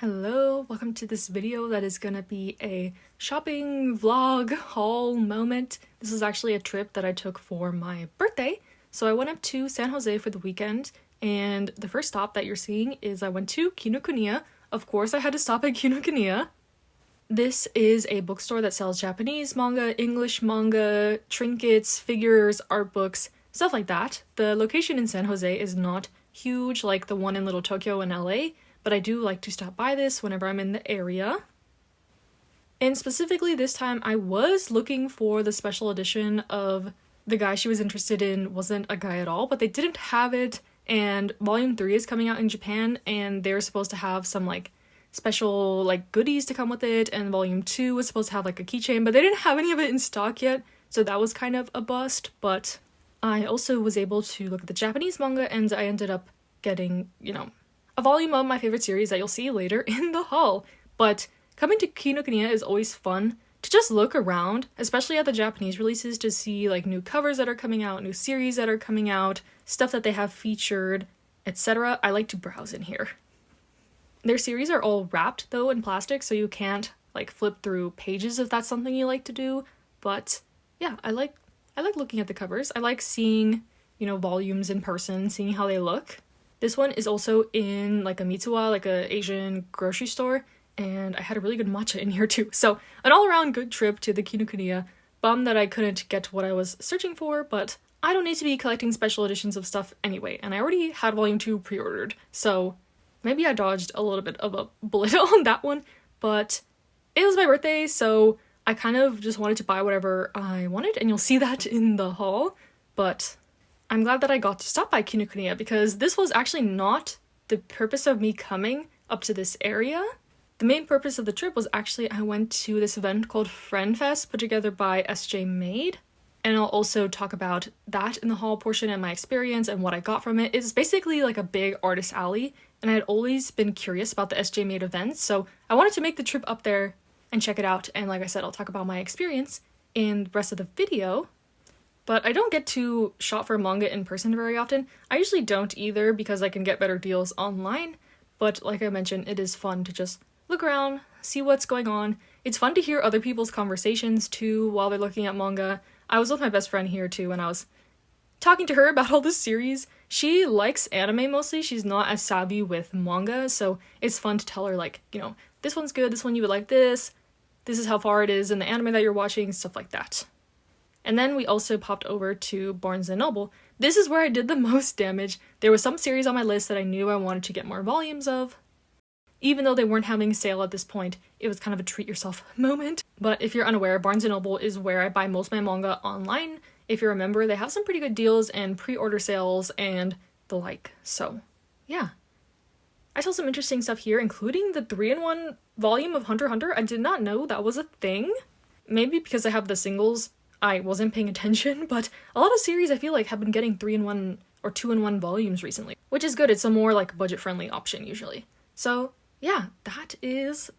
Hello, welcome to this video that is gonna be a shopping vlog haul moment. This is actually a trip that I took for my birthday. So I went up to San Jose for the weekend, and the first stop that you're seeing is I went to Kinokuniya. Of course I had to stop at Kinokuniya. This is a bookstore that sells Japanese manga, English manga, trinkets, figures, art books, stuff like that. The location in San Jose is not huge like the one in Little Tokyo in LA, but I do like to stop by this whenever I'm in the area. And specifically this time I was looking for the special edition of the guy she was interested in wasn't a guy at all, but they didn't have it, and volume 3 is coming out in Japan and they're supposed to have some like special like goodies to come with it, and volume 2 was supposed to have like a keychain, but they didn't have any of it in stock yet, so that was kind of a bust. But I also was able to look at the Japanese manga and I ended up getting, a volume of my favorite series that you'll see later in the haul. But coming to Kinokuniya is always fun to just look around, especially at the Japanese releases, to see like new covers that are coming out, new series that are coming out, stuff that they have featured, etc. I like to browse in here. Their series are all wrapped though in plastic, so you can't like flip through pages if that's something you like to do. But yeah, I like looking at the covers. I like seeing, volumes in person, seeing how they look. This one is also in like a Mitsuwa, like a Asian grocery store, and I had a really good matcha in here too. So an all-around good trip to the Kinokuniya. Bummed that I couldn't get what I was searching for, but I don't need to be collecting special editions of stuff anyway, and I already had volume 2 pre-ordered, so maybe I dodged a little bit of a bullet on that one. But it was my birthday, so I kind of just wanted to buy whatever I wanted, and you'll see that in the haul. But I'm glad that I got to stop by Kinokuniya because this was actually not the purpose of me coming up to this area. The main purpose of the trip was actually I went to this event called Friend Fest put together by sjmade, and I'll also talk about that in the haul portion and my experience and what I got from it. It's basically like a big artist alley, and I had always been curious about the sjmade events, so I wanted to make the trip up there and check it out. And like I said, I'll talk about my experience in the rest of the video. But I don't get to shop for manga in person very often. I usually don't either because I can get better deals online. But like I mentioned, it is fun to just look around, see what's going on. It's fun to hear other people's conversations too while they're looking at manga. I was with my best friend here too and I was talking to her about all this series. She likes anime mostly. She's not as savvy with manga, so it's fun to tell her like, this one's good, this one you would like this is how far it is in the anime that you're watching, stuff like that. And then we also popped over to Barnes & Noble. This is where I did the most damage. There was some series on my list that I knew I wanted to get more volumes of. Even though they weren't having a sale at this point, it was kind of a treat yourself moment. But if you're unaware, Barnes & Noble is where I buy most of my manga online. If you're a member, they have some pretty good deals and pre-order sales and the like. So yeah. I saw some interesting stuff here, including the 3-in-1 volume of Hunter x Hunter. I did not know that was a thing. Maybe because I have the singles, I wasn't paying attention, but a lot of series I feel like have been getting 3-in-1 or 2-in-1 volumes recently, which is good. It's a more like budget-friendly option usually. So yeah, that is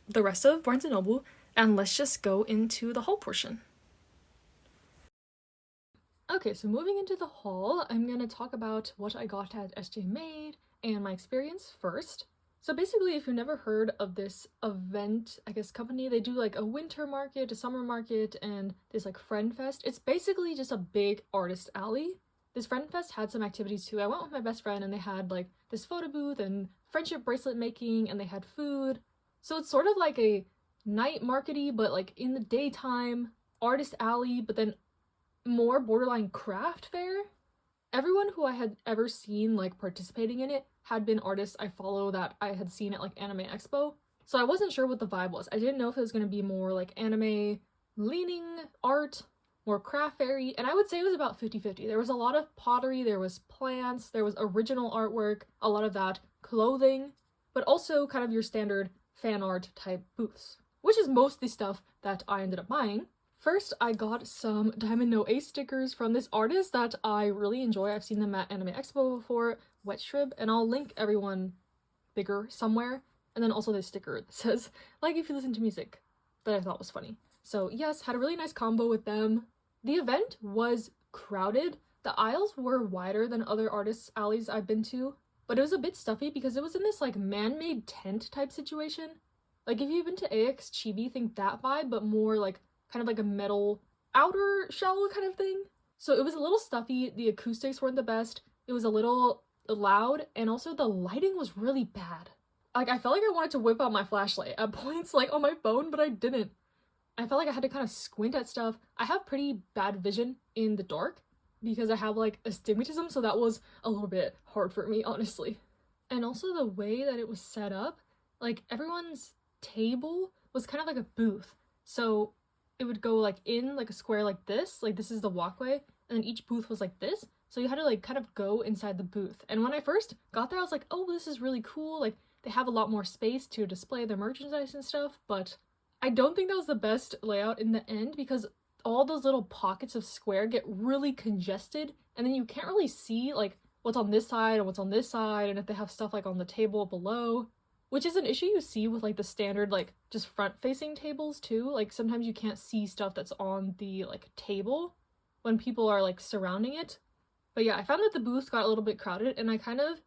the rest of Barnes & Noble, and let's just go into the haul portion. Okay, so moving into the haul, I'm gonna talk about what I got at sjmade and my experience first. So basically, if you've never heard of this event, company, they do like a winter market, a summer market, and this like Friend Fest. It's basically just a big artist alley. This Friend Fest had some activities too. I went with my best friend and they had like this photo booth and friendship bracelet making, and they had food. So it's sort of like a night markety, but like in the daytime, artist alley, but then more borderline craft fair. Everyone who I had ever seen like participating in it had been artists I follow that I had seen at like Anime Expo. So I wasn't sure what the vibe was. I didn't know if it was going to be more like anime leaning art, more craft fairy, and I would say it was about 50-50. There was a lot of pottery, there was plants, there was original artwork, a lot of that, clothing, but also kind of your standard fan art type booths, which is most the stuff that I ended up buying. First, I got some Diamond No Ace stickers from this artist that I really enjoy. I've seen them at Anime Expo before, Wet Shrib, and I'll link everyone bigger somewhere. And then also this sticker that says, like if you listen to music, that I thought was funny. So yes, had a really nice combo with them. The event was crowded. The aisles were wider than other artists' alleys I've been to, but it was a bit stuffy because it was in this like man-made tent type situation. Like if you've been to AX Chibi, think that vibe, but more like kind of like a metal outer shell kind of thing. So it was a little stuffy, the acoustics weren't the best, it was a little loud, and also the lighting was really bad. Like I felt like I wanted to whip out my flashlight at points like on my phone, but I didn't. I felt like I had to kind of squint at stuff. I have pretty bad vision in the dark because I have like astigmatism, so that was a little bit hard for me, honestly. And also the way that it was set up, like everyone's table was kind of like a booth. So it would go like in like a square like this is the walkway, and then each booth was like this. So you had to like kind of go inside the booth. And when I first got there, I was like, oh, this is really cool. Like they have a lot more space to display their merchandise and stuff, but I don't think that was the best layout in the end because all those little pockets of square get really congested, and then you can't really see like what's on this side and what's on this side, and if they have stuff like on the table below, which is an issue you see with like the standard like just front facing tables too. Like sometimes you can't see stuff that's on the like table when people are like surrounding it. But yeah, I found that the booths got a little bit crowded, and I kind of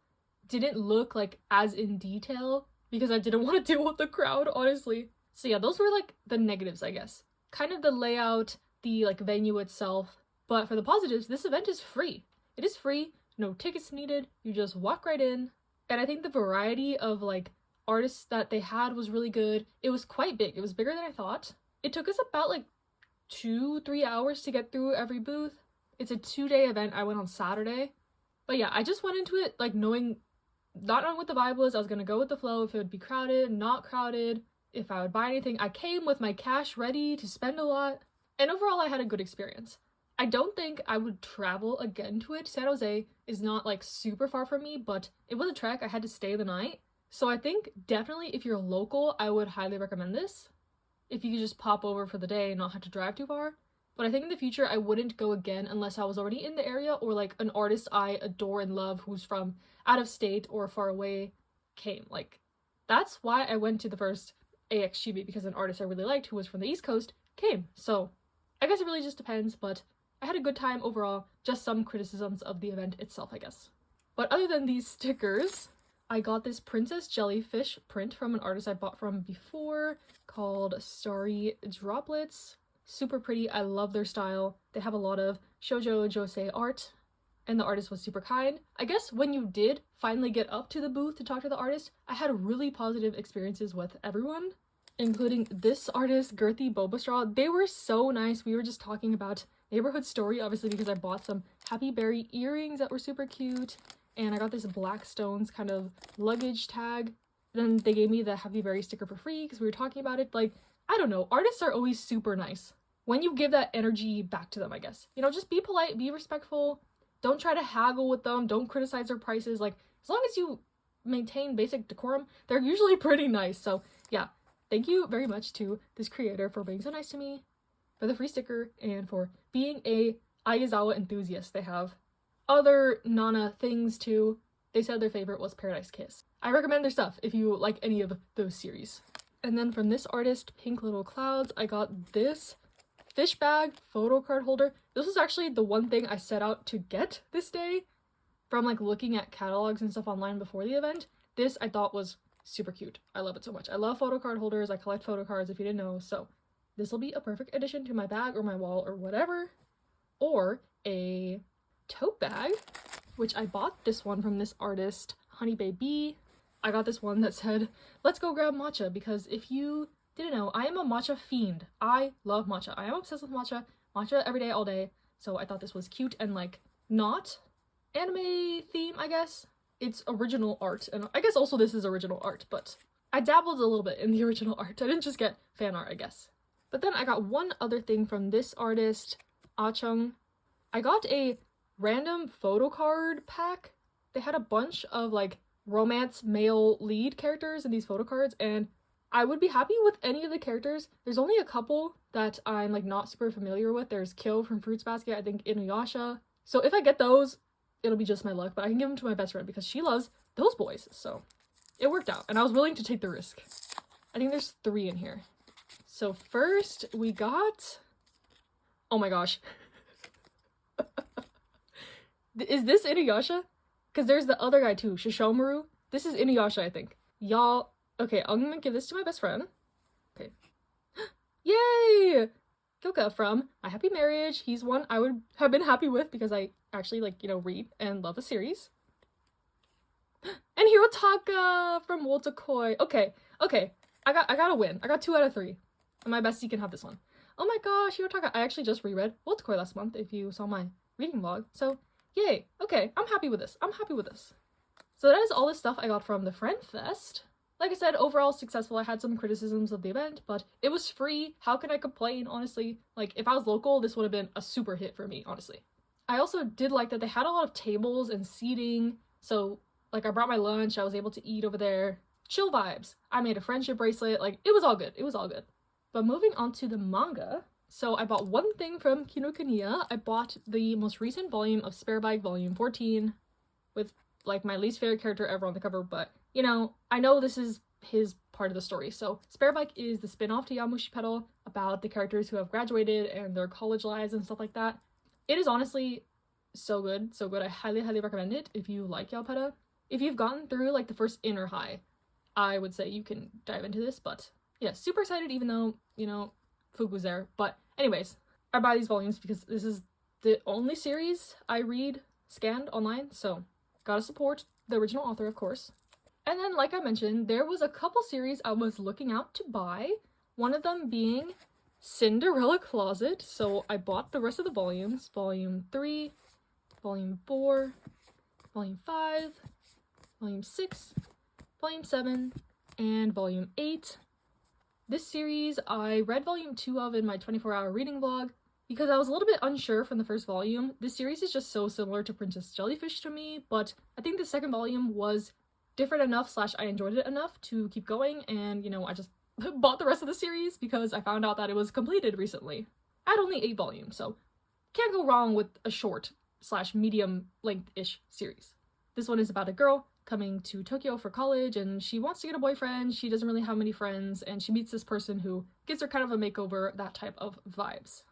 didn't look like as in detail because I didn't want to deal with the crowd, honestly. So yeah, those were like the negatives, I guess. Kind of the layout, the like venue itself. But for the positives, this event is free. It is free, no tickets needed, you just walk right in. And I think the variety of like artists that they had was really good. It was quite big. It was bigger than I thought. It took us about like 2-3 hours to get through every booth. It's a 2-day event. I went on Saturday. But yeah, I just went into it like not knowing what the vibe was. I was gonna go with the flow, if it would be crowded, not crowded, if I would buy anything. I came with my cash ready to spend a lot, and overall I had a good experience. I don't think I would travel again to it. San Jose is not like super far from me, but it was a trek. I had to stay the night. So I think definitely if you're local, I would highly recommend this. If you could just pop over for the day and not have to drive too far. But I think in the future I wouldn't go again unless I was already in the area or like an artist I adore and love who's from out of state or far away came. Like that's why I went to the first AX Chibi, because an artist I really liked who was from the East Coast came. So I guess it really just depends, but I had a good time overall. Just some criticisms of the event itself, I guess. But other than these stickers, I got this Princess Jellyfish print from an artist I bought from before called Starry Droplets. Super pretty. I love their style. They have a lot of shoujo josei art, and the artist was super kind. I guess when you did finally get up to the booth to talk to the artist, I had really positive experiences with everyone, including this artist, Girthy Bobastraw. They were so nice. We were just talking about Neighborhood Story, obviously, because I bought some Happy Berry earrings that were super cute, and I got this Black Stones kind of luggage tag. Then they gave me the Happy Berry sticker for free because we were talking about it. Like, I don't know, artists are always super nice when you give that energy back to them, I guess. You know, just be polite, be respectful, don't try to haggle with them, don't criticize their prices. Like, as long as you maintain basic decorum, they're usually pretty nice. So yeah, thank you very much to this creator for being so nice to me, for the free sticker, and for being a Aizawa enthusiast. They have other Nana things too. They said their favorite was Paradise Kiss. I recommend their stuff if you like any of those series. And then from this artist, Pink Little Clouds, I got this fish bag photo card holder. This was actually the one thing I set out to get this day from like looking at catalogs and stuff online before the event. This I thought was super cute. I love it so much. I love photo card holders. I collect photo cards if you didn't know. So this will be a perfect addition to my bag or my wall or whatever. Or a tote bag, which I bought this one from this artist, Honey Baby. I got this one that said, let's go grab matcha, because if you didn't know, I am a matcha fiend. I love matcha. I am obsessed with matcha. Matcha every day, all day. So I thought this was cute and like not anime theme, I guess. It's original art, and I guess also this is original art, but I dabbled a little bit in the original art. I didn't just get fan art, I guess. But then I got one other thing from this artist, Ah-chung. I got a random photo card pack. They had a bunch of like romance male lead characters in these photo cards, and I would be happy with any of the characters. There's only a couple that I'm like not super familiar with. There's Kyo from Fruits Basket, I think Inuyasha. So if I get those, it'll be just my luck, but I can give them to my best friend because she loves those boys. So it worked out, and I was willing to take the risk. I think there's 3 in here. So first we got, oh my gosh. Is this Inuyasha? Because there's the other guy too, Shishomaru. This is Inuyasha, I think. Y'all, okay, I'm gonna give this to my best friend. Okay. Yay! Kyoka from My Happy Marriage. He's one I would have been happy with because I actually, like, you know, read and love the series. And Hirotaka from Wotakoi. Okay, I got a win. I got 2 out of 3. And my bestie can have this one. Oh my gosh, Hirotaka. I actually just reread Wotakoi last month, if you saw my reading vlog. So, yay. Okay, I'm happy with this. So that is all the stuff I got from the Friend Fest. Like I said, overall successful. I had some criticisms of the event, but it was free. How can I complain, honestly? Like, if I was local, this would have been a super hit for me, honestly. I also did like that they had a lot of tables and seating, so, like, I brought my lunch, I was able to eat over there. Chill vibes. I made a friendship bracelet, like, it was all good. But moving on to the manga, so I bought one thing from Kinokuniya. I bought the most recent volume of Sparebike Volume 14 with, like, my least favorite character ever on the cover, but, you know, I know this is his part of the story. So Sparebike is the spin-off to Yamushi Pedal about the characters who have graduated and their college lives and stuff like that. It is honestly so good. I highly recommend it if you like Yaopeda. If you've gotten through, like, the first inner high, I would say you can dive into this, but yeah, super excited even though, you know, Fugu's there. But anyways, I buy these volumes because this is the only series I read scanned online, so gotta support the original author, of course. And then, like I mentioned, there was a couple series I was looking out to buy, one of them being Cinderella Closet, so I bought the rest of the volumes, Volume 3, Volume 4, Volume 5, Volume 6, Volume 7, and Volume 8. This series I read Volume 2 of in my 24-hour reading vlog because I was a little bit unsure from the first volume. This series is just so similar to Princess Jellyfish to me, but I think the second volume was different enough / I enjoyed it enough to keep going, and, you know, I just bought the rest of the series because I found out that it was completed recently. I had only 8 volumes, so can't go wrong with a short / medium length-ish series. This one is about a girl coming to Tokyo for college, and she wants to get a boyfriend. She doesn't really have many friends, and she meets this person who gives her kind of a makeover, that type of vibes.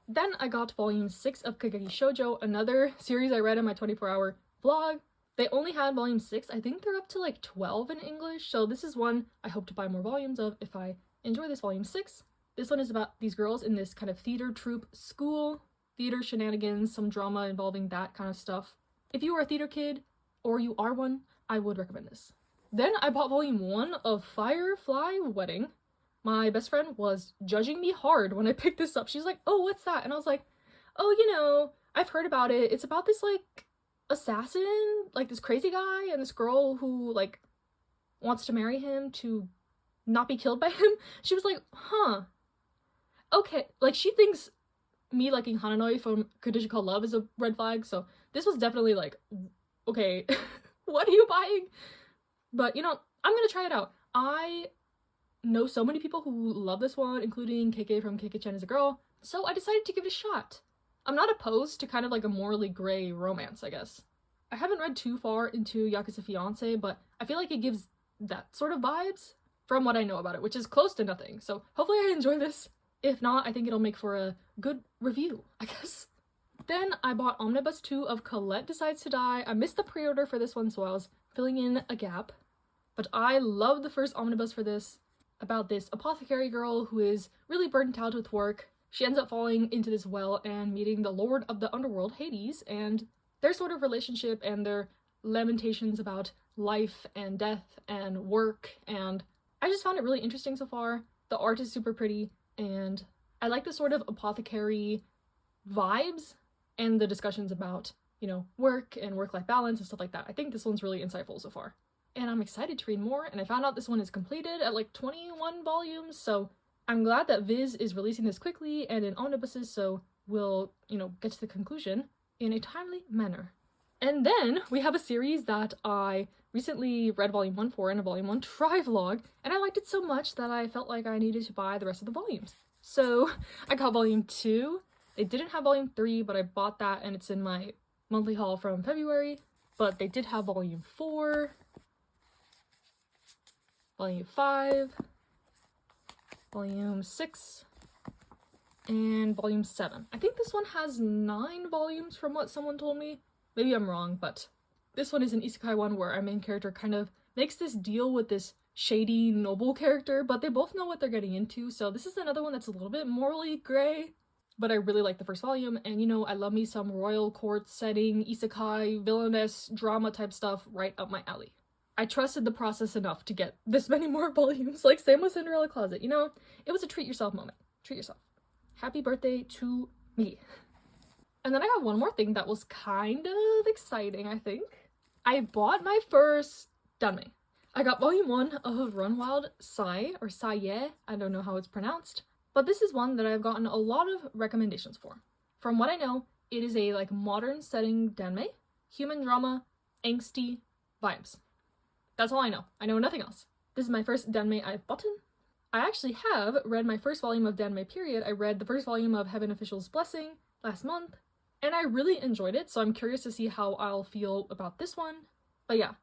Then I got Volume 6 of Kageki Shoujo, another series I read in my 24-hour vlog. They only had Volume 6. I think they're up to like 12 in English, so this is one I hope to buy more volumes of if I enjoy this Volume 6. This one is about these girls in this kind of theater troupe school, theater shenanigans, some drama involving that kind of stuff. If you are a theater kid, or you are one, I would recommend this. Then I bought Volume 1 of Firefly Wedding. My best friend was judging me hard when I picked this up. She's like, oh, what's that? And I was like, oh, you know, I've heard about it. It's about this, like, assassin, like this crazy guy and this girl who, like, wants to marry him to not be killed by him. She was like, huh, okay. Like, she thinks me liking Hananoi from Condition Called Love is a red flag, so this was definitely like, okay, what are you buying? But, you know, I'm gonna try it out. I know so many people who love this one, including KK from KK-chan is a Girl, so I decided to give it a shot. I'm not opposed to kind of like a morally gray romance, I guess. I haven't read too far into Yakuza Fiancé, but I feel like it gives that sort of vibes from what I know about it, which is close to nothing, so hopefully I enjoy this. If not, I think it'll make for a good review, I guess. Then I bought Omnibus 2 of Colette Decides to Die. I missed the pre-order for this one, so I was filling in a gap. But I love the first omnibus for this, about this apothecary girl who is really burnt out with work. She ends up falling into this well and meeting the lord of the underworld, Hades, and their sort of relationship and their lamentations about life and death and work, and I just found it really interesting so far. The art is super pretty, and I like the sort of apothecary vibes and the discussions about, you know, work and work-life balance and stuff like that. I think this one's really insightful so far. And I'm excited to read more, and I found out this one is completed at like 21 volumes, so I'm glad that Viz is releasing this quickly and in omnibuses, so we'll, you know, get to the conclusion in a timely manner. And then we have a series that I recently read Volume 1 for in a Volume 1 tri-vlog, and I liked it so much that I felt like I needed to buy the rest of the volumes. So I got Volume 2. They didn't have Volume 3, but I bought that, and it's in my monthly haul from February. But they did have Volume 4, Volume 5, Volume 6, and Volume 7. I think this one has 9 volumes from what someone told me. Maybe I'm wrong, but This one is an isekai one where our main character kind of makes this deal with this shady noble character, but they both know what they're getting into, so this is another one that's a little bit morally gray. But I really like the first volume, and you know, I love me some royal court setting, isekai, villainous, drama type stuff right up my alley. I trusted the process enough to get this many more volumes, like same with Cinderella Closet, you know? It was a treat yourself moment. Treat yourself. Happy birthday to me. And then I got one more thing that was kind of exciting, I think. I bought my first danme. I got volume 1 of Run Wild Sai, or Saye, I don't know how it's pronounced. But this is one that I've gotten a lot of recommendations for. From what I know, it is a like modern setting danme, human drama, angsty vibes. That's all I know. I know nothing else. This is my first danme I've bought. I actually have read my first volume of danme period. I read the first volume of Heaven Official's Blessing last month, and I really enjoyed it, so I'm curious to see how I'll feel about this one. But yeah,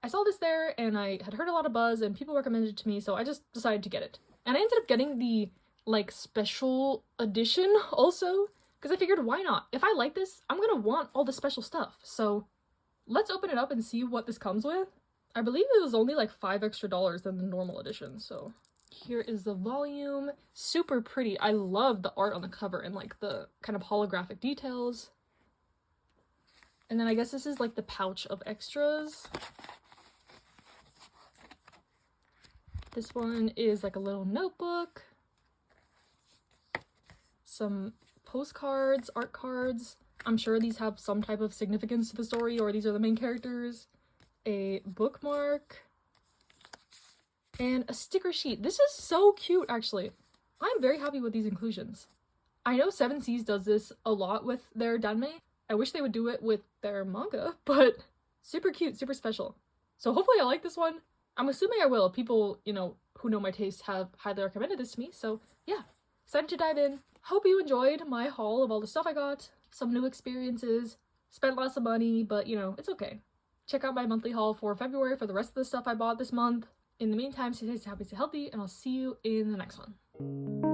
I saw this there, and I had heard a lot of buzz, and people recommended it to me, so I just decided to get it. And I ended up getting the like special edition also, because I figured why not? If I like this, I'm gonna want all the special stuff. So let's open it up and see what this comes with. I believe it was only like $5 extra than the normal edition, so here is the volume. Super pretty. I love the art on the cover and like the kind of holographic details. And then I guess this is like the pouch of extras. This one is like a little notebook. Some postcards, art cards. I'm sure these have some type of significance to the story, or these are the main characters. A bookmark. And a sticker sheet. This is so cute, actually. I'm very happy with these inclusions. I know Seven Seas does this a lot with their danme. I wish they would do it with their manga, but super cute, super special. So hopefully I like this one. I'm assuming I will. People, you know, who know my taste have highly recommended this to me, so yeah. Excited to dive in. Hope you enjoyed my haul of all the stuff I got. Some new experiences. Spent lots of money, but you know, it's okay. Check out my monthly haul for February for the rest of the stuff I bought this month. In the meantime, stay safe, happy, stay healthy, and I'll see you in the next one.